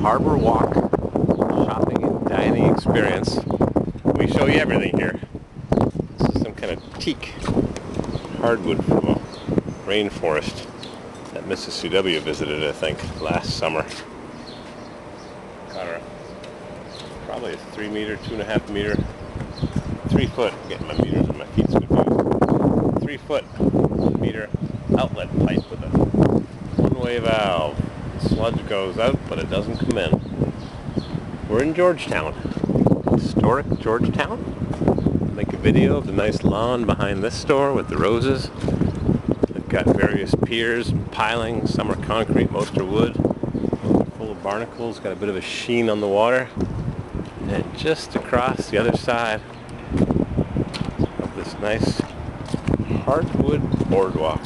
Harbor Walk shopping and dining experience. We show you everything here. This is some kind of teak hardwood from a rainforest that Mrs. CW visited, I think, last summer. Got her probably a 3 meter, 2.5 meter, 3 foot, getting my meters and my feet confused, 3 foot meter outlet pipe with a one-way valve. Sludge goes out, but it doesn't come in. We're in Georgetown, historic Georgetown. Make a video of the nice lawn behind this store with the roses. They've got various piers and pilings. Some are concrete, most are wood. Those are full of barnacles, got a bit of a sheen on the water. And just across the other side of this nice hardwood boardwalk.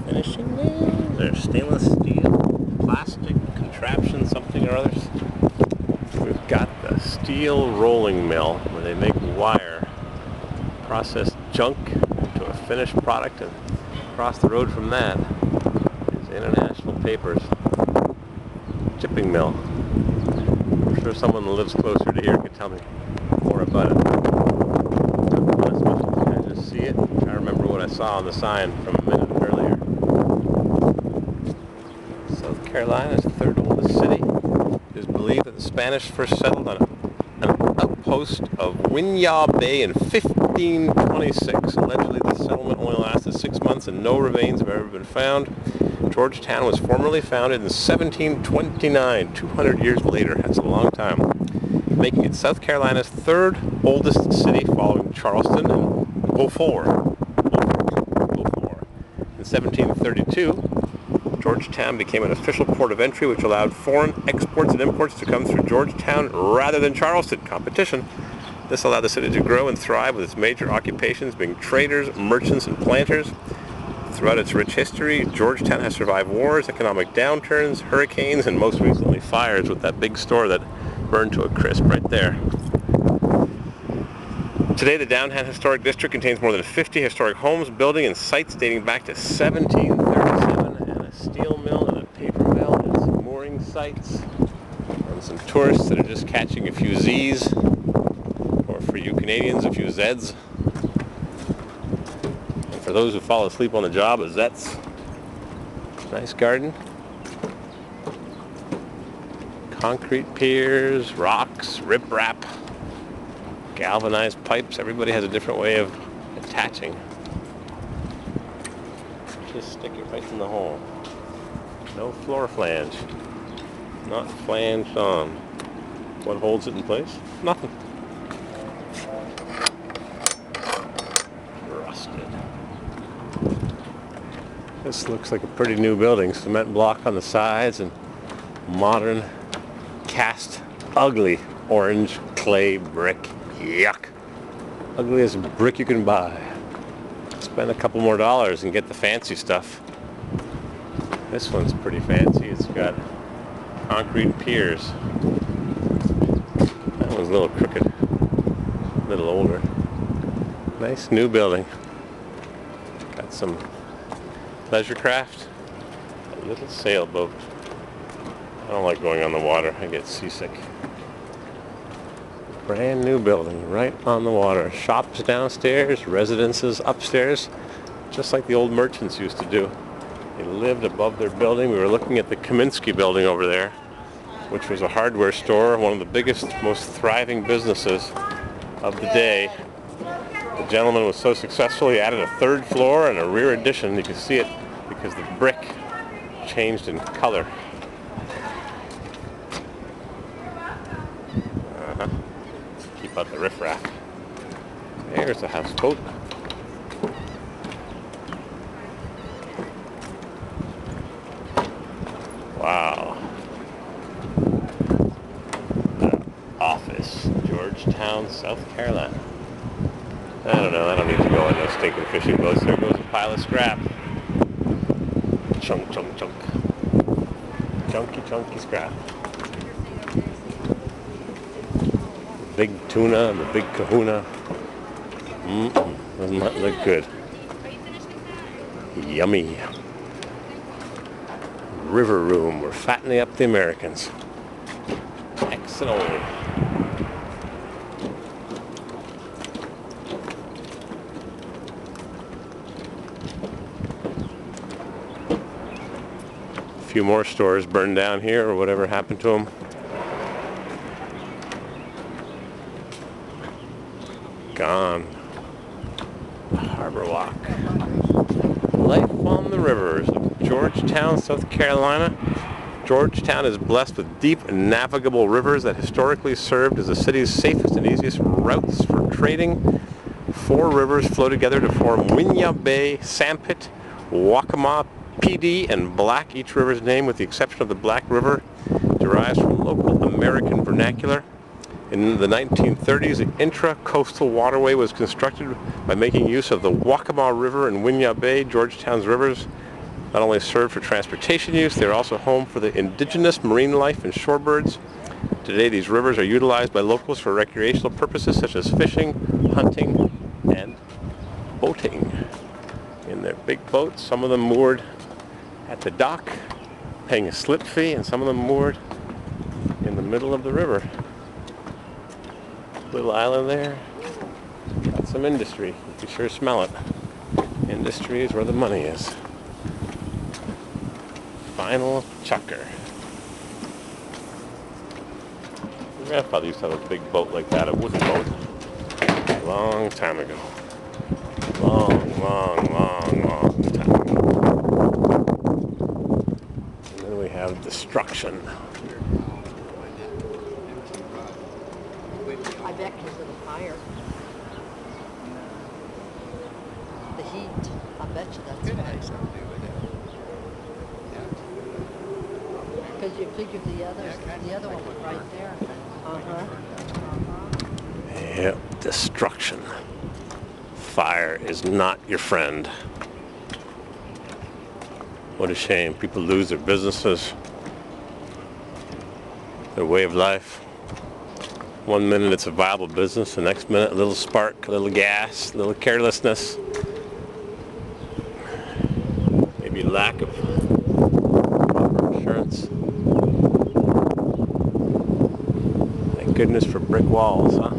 Finishing nails, they're stainless steel, plastic contraption, something or others. We've got the steel rolling mill where they make wire, process junk into a finished product, and across the road from that is International Paper's chipping mill. I'm sure someone who lives closer to here can tell me more about it. Not as much as I just see it. I remember what I saw on the sign from a minute earlier. South Carolina's third oldest city. It is believed that the Spanish first settled on an outpost of Winyaw Bay in 1526. Allegedly, the settlement only lasted 6 months and no remains have ever been found. Georgetown was formally founded in 1729, 200 years later. That's a long time. Making it South Carolina's third oldest city following Charleston and Beaufort. In 1732, Georgetown became an official port of entry which allowed foreign exports and imports to come through Georgetown rather than Charleston. Competition. This allowed the city to grow and thrive with its major occupations being traders, merchants, and planters. Throughout its rich history, Georgetown has survived wars, economic downturns, hurricanes, and most recently fires with that big store that burned to a crisp right there. Today, the downtown historic district contains more than 50 historic homes, buildings, and sites dating back to 1737, and a steel mill and a paper mill, and some mooring sites, and some tourists that are just catching a few Z's, or for you Canadians, a few Z's. For those who fall asleep on the job, a Zets. Nice garden. Concrete piers, rocks, riprap, galvanized pipes. Everybody has a different way of attaching. Just stick it right in the hole. No floor flange. Not flanged on. What holds it in place? Nothing. This looks like a pretty new building. Cement block on the sides and modern cast ugly orange clay brick. Yuck. Ugliest brick you can buy. Spend a couple more dollars and get the fancy stuff. This one's pretty fancy. It's got concrete piers. That one's a little crooked. A little older. Nice new building. Got some pleasure craft, a little sailboat. I don't like going on the water, I get seasick. Brand new building, right on the water. Shops downstairs, residences upstairs, just like the old merchants used to do. They lived above their building. We were looking at the Kaminsky building over there, which was a hardware store, one of the biggest, most thriving businesses of the day. The gentleman was so successful he added a third floor and a rear addition. You can see it because the brick changed in color. Keep out the riffraff. There's a houseboat. Wow. The office, Georgetown, South Carolina. I don't know, I don't need to go on those stinking fishing boats. There goes a pile of scrap. Chunk, chunk, chunk. Chunky, chunky scrap. Big tuna and the big kahuna. Doesn't that look good? Yummy. River room. We're fattening up the Americans. Exit only. A few more stores burned down here, or whatever happened to them. Gone. Harbor Walk. Life on the rivers of Georgetown, South Carolina. Georgetown is blessed with deep and navigable rivers that historically served as the city's safest and easiest routes for trading. 4 rivers flow together to form Winyah Bay, Sandpit, Waccamaw, PD, and Black. Each river's name, with the exception of the Black River, derives from local American vernacular. In the 1930s, the intra-coastal waterway was constructed by making use of the Waccamaw River and Winyah Bay. Georgetown's rivers not only served for transportation use, they are also home for the indigenous marine life and shorebirds. Today, these rivers are utilized by locals for recreational purposes such as fishing, hunting, and boating. In their big boats, some of them moored at the dock, paying a slip fee, and some of them moored in the middle of the river. Little island there, got some industry. You can sure smell it. Industry is where the money is. Final chucker. My grandfather used to have a big boat like that, a wooden boat, a long time ago. Long time ago. And then we have destruction. I bet because of the fire. The heat. I bet you that's Could why. have something to do with it. Because you figure the other one was right there. Yep, destruction. Fire is not your friend. What a shame. People lose their businesses, their way of life. One minute it's a viable business, the next minute a little spark, a little gas, a little carelessness. Maybe lack of proper insurance. Thank goodness for brick walls, huh?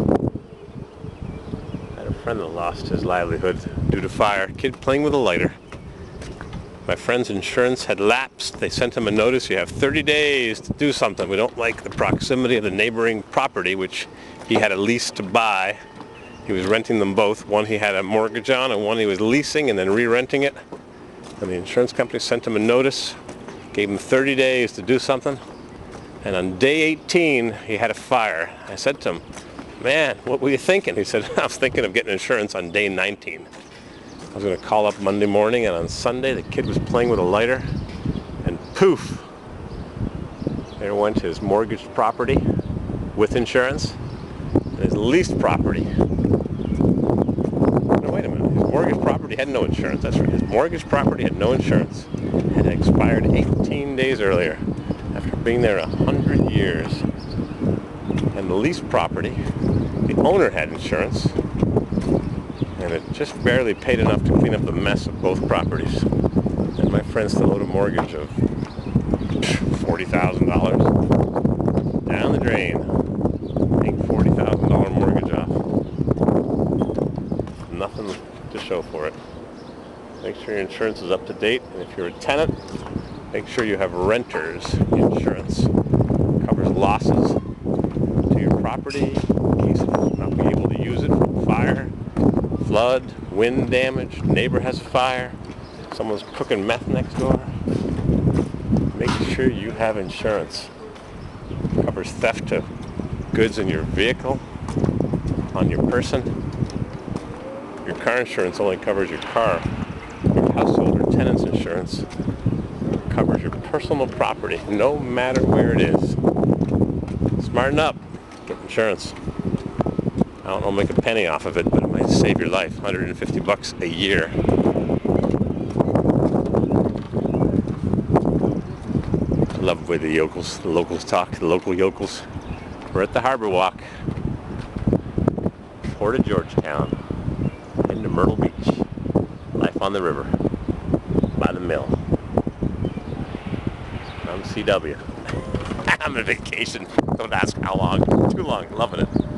I had a friend that lost his livelihood due to fire. Kid playing with a lighter. My friend's insurance had lapsed. They sent him a notice. You have 30 days to do something. We don't like the proximity of the neighboring property, which he had a lease to buy. He was renting them both. One he had a mortgage on, and one he was leasing and then re-renting it. And the insurance company sent him a notice, gave him 30 days to do something. And on day 18, he had a fire. I said to him, "Man, what were you thinking?" He said, "I was thinking of getting insurance on day 19. I was going to call up Monday morning, and on Sunday the kid was playing with a lighter, and poof, there went his mortgaged property with insurance, and his leased property. No, wait a minute. His mortgaged property had no insurance. That's right. His mortgaged property had no insurance. Had expired 18 days earlier, after being there 100 years. And the leased property, the owner had insurance, and it just barely paid enough to clean up the mess of both properties. And my friend still owed a mortgage of $40,000 down the drain, paying $40,000 mortgage off. Nothing to show for it. Make sure your insurance is up to date, and if you're a tenant, make sure you have renter's insurance. It covers losses to your property in case of not being able to use it from fire, flood, wind damage, neighbor has a fire, someone's cooking meth next door. Make sure you have insurance. It covers theft of goods in your vehicle, on your person. Your car insurance only covers your car. Your household or tenant's insurance covers your personal property, no matter where it is. Smarten up. Get insurance. I don't know, make a penny off of it, but it might save your life. $150 a year. I love the way the locals talk, the local yokels. We're at the Harbor Walk, Port of Georgetown, into Myrtle Beach. Life on the river, by the mill. I'm CW. I'm on vacation. Don't ask how long. Too long. Loving it.